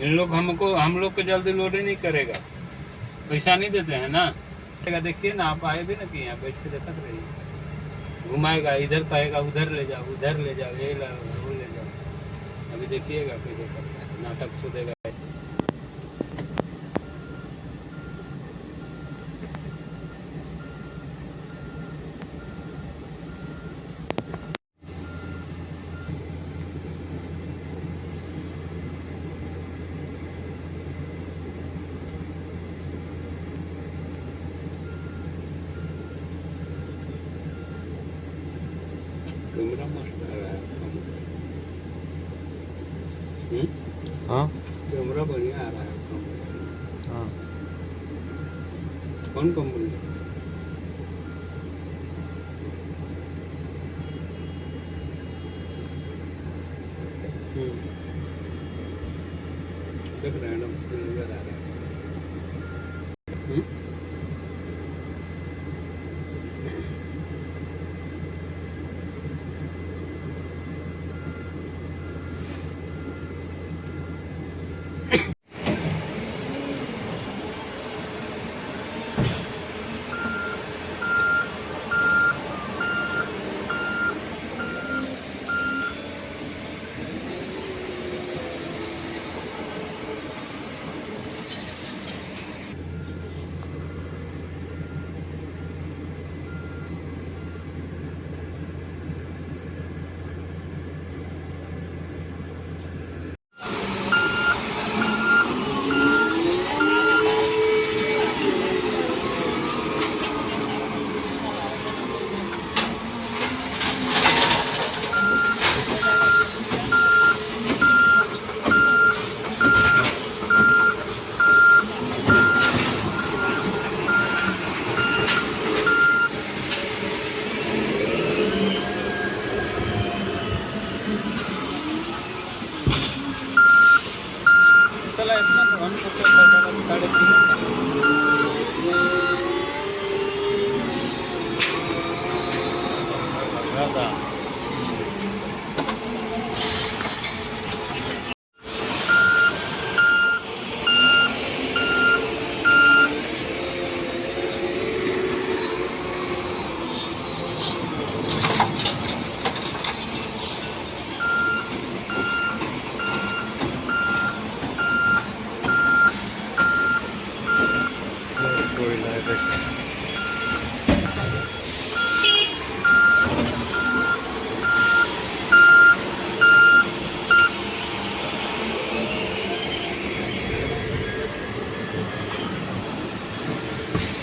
In लोग हम लोग को जल्दी लोड ही नहीं करेगा, पैसा नहीं देते हैं ना। देखिए ना, आप आए भी ना कि यहाँ बैठ के देखते रहिए, घुमाएगा, इधर कहेगा उधर ले जाओ, उधर ले जाओ, ये ला वो ले जाओ। अभी देखिएगा कैसे करता है, नाटक सुधेगा। कैमरा मस्त आ रहा है। हाँ कैमरा बढ़िया आ रहा है। हाँ कौन कंपनी? देख रहे हैं ना, नजर आ रहा है। चला इतना धन को क्या पड़ेगा, 3.5 कोई लाइट